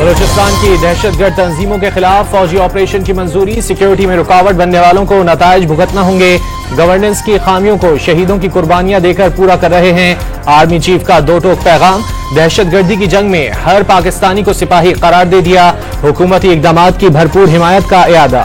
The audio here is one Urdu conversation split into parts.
بلوچستان کی دہشت گرد تنظیموں کے خلاف فوجی آپریشن کی منظوری، سیکیورٹی میں رکاوٹ بننے والوں کو نتائج بھگتنا ہوں گے۔ گورننس کی خامیوں کو شہیدوں کی قربانیاں دے کر پورا کر رہے ہیں۔ آرمی چیف کا دو ٹوک پیغام، دہشت گردی کی جنگ میں ہر پاکستانی کو سپاہی قرار دے دیا، حکومتی اقدامات کی بھرپور حمایت کا اعادہ۔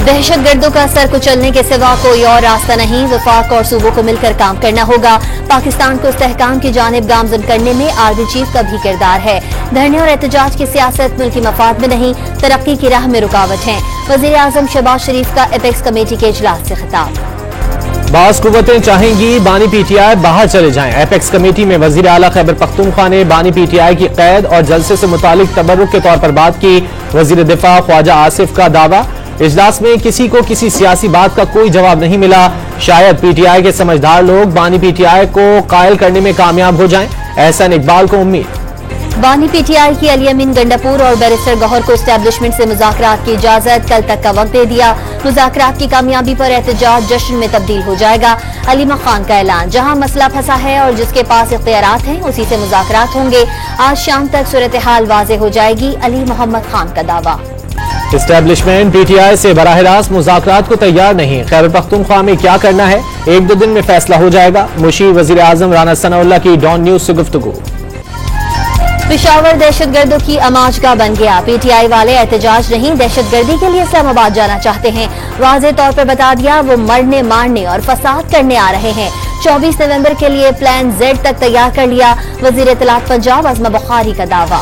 دہشت گردوں کا سر کچلنے کے سوا کوئی اور راستہ نہیں، وفاق اور صوبوں کو مل کر کام کرنا ہوگا۔ پاکستان کو استحکام کی جانب گامزن کرنے میں آرمی چیف کا بھی کردار ہے۔ دھرنے اور احتجاج کی سیاست ملکی مفاد میں نہیں، ترقی کی راہ میں رکاوٹ ہے۔ وزیر اعظم شہباز شریف کا ایپیکس کمیٹی کے اجلاس سے خطاب۔ بعض قوتیں چاہیں گی بانی پی ٹی آئی باہر چلے جائیں، ایپیکس کمیٹی میں وزیر اعلیٰ خیبر پختونخوا نے بانی پی ٹی آئی کی قید اور جلسے سے متعلق تبرک کے طور پر بات کی۔ وزیر دفاع خواجہ آصف کا دعویٰ، اجلاس میں کسی کو کسی سیاسی بات کا کوئی جواب نہیں ملا، شاید پی ٹی آئی کے سمجھدار لوگ بانی پی ٹی آئی کو قائل کرنے میں کامیاب ہو جائیں، احسن اقبال کو امید۔ بانی پی ٹی آئی کی علی امین گنڈاپور اور بیرسٹر گوہر کو اسٹیبلشمنٹ سے مذاکرات کی اجازت، کل تک کا وقت دے دیا۔ مذاکرات کی کامیابی پر احتجاج جشن میں تبدیل ہو جائے گا، علیمہ خان کا اعلان۔ جہاں مسئلہ پھنسا ہے اور جس کے پاس اختیارات ہیں اسی سے مذاکرات ہوں گے، آج شام تک صورتحال واضح ہو جائے گی، علی محمد خان کا دعویٰ۔ اسٹیبلشمنٹ پی ٹی آئی سے براہ راست مذاکرات کو تیار نہیں، خیبر پختونخوا میں کیا کرنا ہے 1-2 دن میں فیصلہ ہو جائے گا، مشیر وزیر اعظم رانا ثناء اللہ کی ڈان نیوز سے گفتگو۔ پشاور دہشت گردوں کی اماج گاہ بن گیا، پی ٹی آئی والے احتجاج نہیں دہشت گردی کے لیے اسلام آباد جانا چاہتے ہیں، واضح طور پر بتا دیا وہ مرنے مارنے اور فساد کرنے آ رہے ہیں۔ 24 نومبر کے لیے پلان زیڈ تک تیار کر لیا، وزیر اطلاعات پنجاب عظمہ بخاری کا دعویٰ۔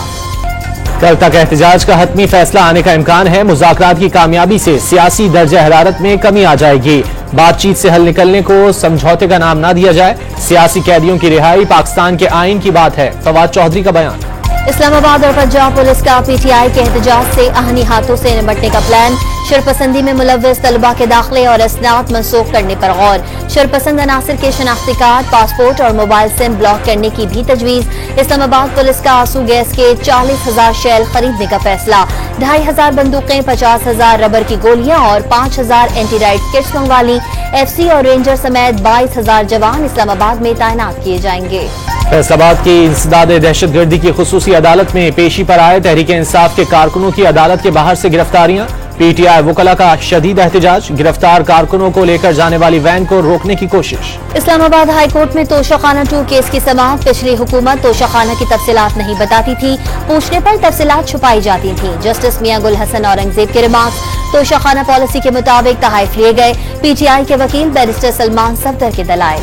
کل تک احتجاج کا حتمی فیصلہ آنے کا امکان ہے، مذاکرات کی کامیابی سے سیاسی درجہ حرارت میں کمی آ جائے گی، بات چیت سے حل نکلنے کو سمجھوتے کا نام نہ دیا جائے، سیاسی قیدیوں کی رہائی پاکستان کے آئین کی بات ہے، فواد چودھری کا بیان۔ اسلام آباد اور پنجاب پولیس کا پی ٹی آئی کے احتجاج سے آہنی ہاتھوں سے نمٹنے کا پلان، شرپسندی میں ملوث طلبہ کے داخلے اور اسناد منسوخ کرنے پر غور، شرپسند عناصر کے شناختی کارڈ، پاسپورٹ اور موبائل سم بلاک کرنے کی بھی تجویز۔ اسلام آباد پولیس کا آنسو گیس کے 40,000 شیل خریدنے کا فیصلہ، 2,500 بندوقیں، 50,000 ربر کی گولیاں اور 5,000 اینٹی رائٹ کٹس منگوا لی۔ ایف سی اور رینجر سمیت 22,000 جوان اسلام آباد میں تعینات کیے جائیں گے۔ فیصل آباد کی انسداد دہشت گردی کی خصوصی عدالت میں پیشی پر آئے تحریک انصاف کے کارکنوں کی عدالت کے باہر سے گرفتاریاں، پی ٹی آئی وکلا کا شدید احتجاج، گرفتار کارکنوں کو لے کر جانے والی وین کو روکنے کی کوشش۔ اسلام آباد ہائی کورٹ میں توشہ خانہ 2 کیس کی سماعت، پچھلی حکومت توشہ خانہ کی تفصیلات نہیں بتاتی تھی، پوچھنے پر تفصیلات چھپائی جاتی تھیں، جسٹس میاں گل حسن اورنگزیب کے ریمارکس، توشہ خانہ پالیسی کے مطابق تحائف لیے گئے، پی ٹی آئی کے وکیل بیرسٹر سلمان صفدر کے دلائل۔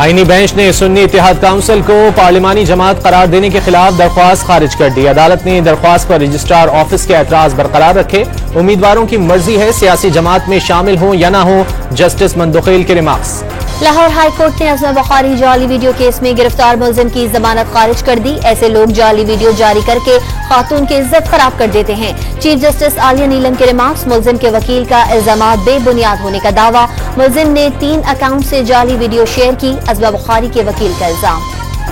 آئینی بینچ نے سنی اتحاد کونسل کو پارلیمانی جماعت قرار دینے کے خلاف درخواست خارج کر دی، عدالت نے درخواست پر رجسٹرار آفس کے اعتراض برقرار رکھے، امیدواروں کی مرضی ہے سیاسی جماعت میں شامل ہوں یا نہ ہوں، جسٹس مندوخیل کے ریمارکس۔ لاہور ہائی کورٹ نے عظمہ بخاری جعلی ویڈیو کیس میں گرفتار ملزم کی ضمانت خارج کر دی، ایسے لوگ جعلی ویڈیو جاری کر کے خاتون کی عزت خراب کر دیتے ہیں، چیف جسٹس عالیہ نیلم کے ریمارکس، ملزم کے وکیل کا الزامات بے بنیاد ہونے کا دعویٰ، ملزم نے 3 اکاؤنٹ سے جعلی ویڈیو شیئر کی، عظمہ بخاری کے وکیل کا الزام۔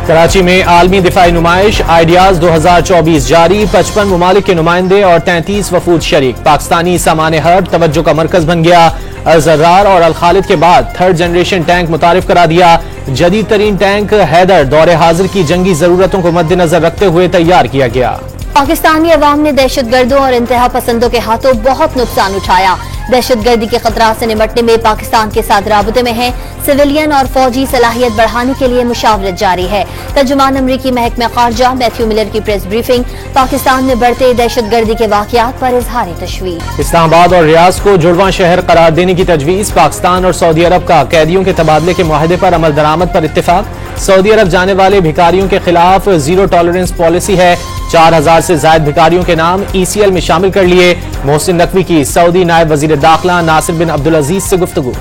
کراچی میں عالمی دفاعی نمائش آئیڈیاز 2024 جاری، 55 ممالک کے نمائندے اور 33 وفود شریک، پاکستانی سامان حرب توجہ کا مرکز بن گیا، الزرار اور الخالد کے بعد 3rd جنریشن ٹینک متعارف کرا دیا، جدید ترین ٹینک حیدر دور حاضر کی جنگی ضرورتوں کو مد نظر رکھتے ہوئے تیار کیا گیا۔ پاکستانی عوام نے دہشت گردوں اور انتہا پسندوں کے ہاتھوں بہت نقصان اٹھایا، دہشت گردی کے خطرات سے نمٹنے میں پاکستان کے ساتھ رابطے میں ہیں، سویلین اور فوجی صلاحیت بڑھانے کے لیے مشاورت جاری ہے۔ ترجمان امریکی محکمہ خارجہ میتھیو ملر کی پریس بریفنگ، پاکستان میں بڑھتے دہشت گردی کے واقعات پر اظہار تشویش۔ اسلام آباد اور ریاض کو جڑواں شہر قرار دینے کی تجویز، پاکستان اور سعودی عرب کا قیدیوں کے تبادلے کے معاہدے پر عمل درآمد پر اتفاق، سعودی عرب جانے والے بھکاریوں کے خلاف زیرو ٹالرنس پالیسی ہے، 4,000 سے زائد بھکاریوں کے نام ای سی ایل میں شامل کر لیے، محسن نقوی کی سعودی نائب وزیر داخلہ ناصر بن عبدالعزیز سے گفتگو۔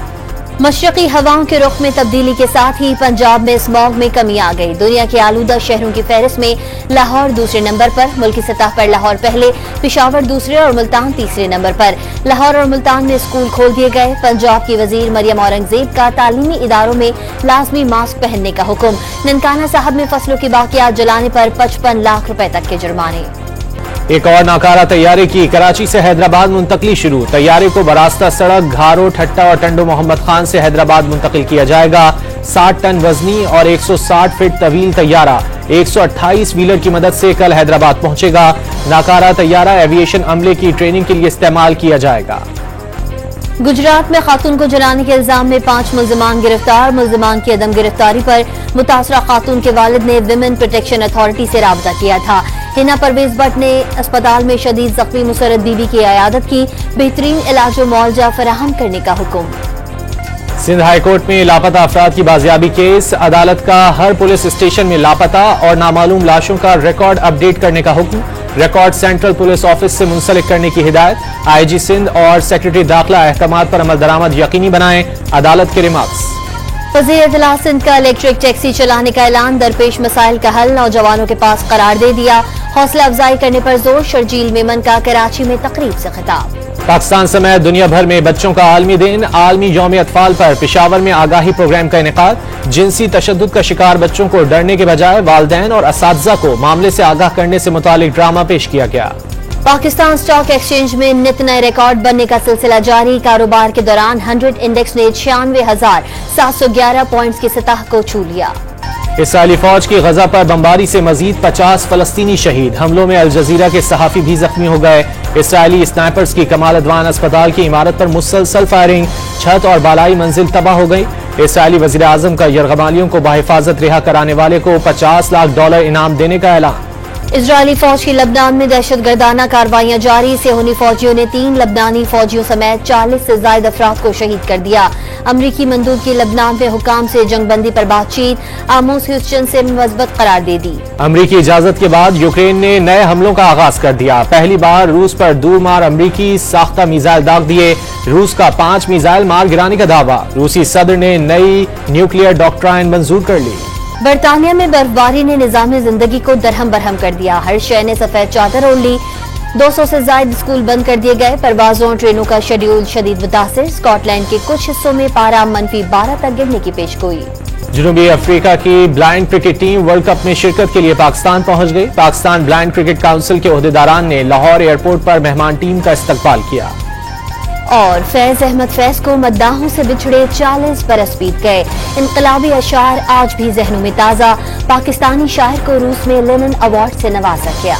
مشرقی ہواؤں کے رخ میں تبدیلی کے ساتھ ہی پنجاب میں اسموگ میں کمی آ گئی، دنیا کے آلودہ شہروں کی فہرست میں لاہور دوسرے نمبر پر، ملکی سطح پر لاہور پہلے، پشاور دوسرے اور ملتان تیسرے نمبر پر۔ لاہور اور ملتان میں اسکول کھول دیے گئے، پنجاب کی وزیر مریم اورنگزیب کا تعلیمی اداروں میں لازمی ماسک پہننے کا حکم، ننکانہ صاحب میں فصلوں کی باقیات جلانے پر 55 لاکھ روپے تک کے جرمانے۔ ایک اور ناکارہ طیارے کی کراچی سے حیدرآباد منتقلی شروع. طیارے کو براستہ سڑک گھارو ٹھٹا اور ٹنڈو محمد خان سے حیدرآباد منتقل کیا جائے گا. 60 ٹن وزنی اور 160 فٹ طویل طیارہ 128 ویلر کی مدد سے کل حیدرآباد پہنچے گا. ناکارہ طیارہ ایویشن عملے کی ٹریننگ کے لیے استعمال کیا جائے گا. گجرات میں خاتون کو جلانے کے الزام میں 5 ملزمان گرفتار. ملزمان کی عدم گرفتاری پر متاثرہ خاتون کے والد نے ویمن پروٹیکشن اتھارٹی سے رابطہ کیا تھا. ہنا پرویز بٹ نے اسپتال میں شدید زخمی مسرت بی بی کی عیادت کی. بہترین علاج و معالجہ فراہم کرنے کا حکم. سندھ ہائی کورٹ میں لاپتہ افراد کی بازیابی کیس. عدالت کا ہر پولیس اسٹیشن میں لاپتہ اور نامعلوم لاشوں کا ریکارڈ اپ ڈیٹ کرنے کا حکم. ریکارڈ سینٹرل پولیس آفس سے منسلک کرنے کی ہدایت. آئی جی سندھ اور سیکرٹری داخلہ احکامات پر عمل درآمد یقینی بنائیں. عدالت کے ریمارکس. وزیر اطلاع سندھ کا الیکٹرک ٹیکسی چلانے کا اعلان. درپیش مسائل کا حل نوجوانوں کے پاس قرار دے دیا. حوصلہ افزائی کرنے پر زور. شرجیل میمن کا کراچی میں تقریب سے خطاب. پاکستان سمیت دنیا بھر میں بچوں کا عالمی دن. عالمی یوم اطفال پر پشاور میں آگاہی پروگرام کا انعقاد. جنسی تشدد کا شکار بچوں کو ڈرنے کے بجائے والدین اور اساتذہ کو معاملے سے آگاہ کرنے سے متعلق ڈرامہ پیش کیا گیا. پاکستان اسٹاک ایکسچینج میں نت نئے ریکارڈ بننے کا سلسلہ جاری. کاروبار کے دوران 100 انڈیکس نے 96,711 پوائنٹس کی سطح کو چھو لیا. اسرائیلی فوج کی غزہ پر بمباری سے مزید 50 فلسطینی شہید. حملوں میں الجزیرہ کے صحافی بھی زخمی ہو گئے. اسرائیلی اسنائپرز کی کمال ادوان اسپتال کی عمارت پر مسلسل فائرنگ. چھت اور بالائی منزل تباہ ہو گئی. اسرائیلی وزیر اعظم کا یرغمالیوں کو بحفاظت رہا کرانے والے کو $50 لاکھ انعام دینے کا اعلان. اسرائیلی فوج کی لبنان میں دہشت گردانہ کارروائیاں جاری. صہیونی فوجیوں نے 3 لبنانی فوجیوں سمیت 40 سے زائد افراد کو شہید کر دیا. امریکی مندوب کی لبنان میں حکام سے جنگ بندی پر بات چیت. آموس ہیوسٹن سے مثبت قرار دے دی. امریکی اجازت کے بعد یوکرین نے نئے حملوں کا آغاز کر دیا. پہلی بار روس پر دور مار امریکی ساختہ میزائل داغ دیے. روس کا 5 میزائل مار گرانے کا دعویٰ. روسی صدر نے نئی نیوکلیئر ڈاکٹرائن منظور کر لی. برطانیہ میں برفباری نے نظام زندگی کو درہم برہم کر دیا. ہر شہر نے سفید چادر اوڑھ لی. 200 سے زائد اسکول بند کر دیے گئے. پروازوں ٹرینوں کا شیڈیول شدید متاثر. اسکاٹ لینڈ کے کچھ حصوں میں پارہ -12 تک گرنے کی پیشگوئی. جنوبی افریقہ کی blind cricket team world cup میں شرکت کے لیے پاکستان پہنچ گئی. پاکستان بلائنڈ کرکٹ کونسل کے عہدیداران نے لاہور ایئرپورٹ پر مہمان ٹیم کا استقبال کیا. اور فیض احمد فیض کو مداحوں سے بچھڑے 40 برس بیت گئے. انقلابی اشعار آج بھی ذہنوں میں تازہ. پاکستانی شاعر کو روس میں لینن ایوارڈ سے نوازا گیا.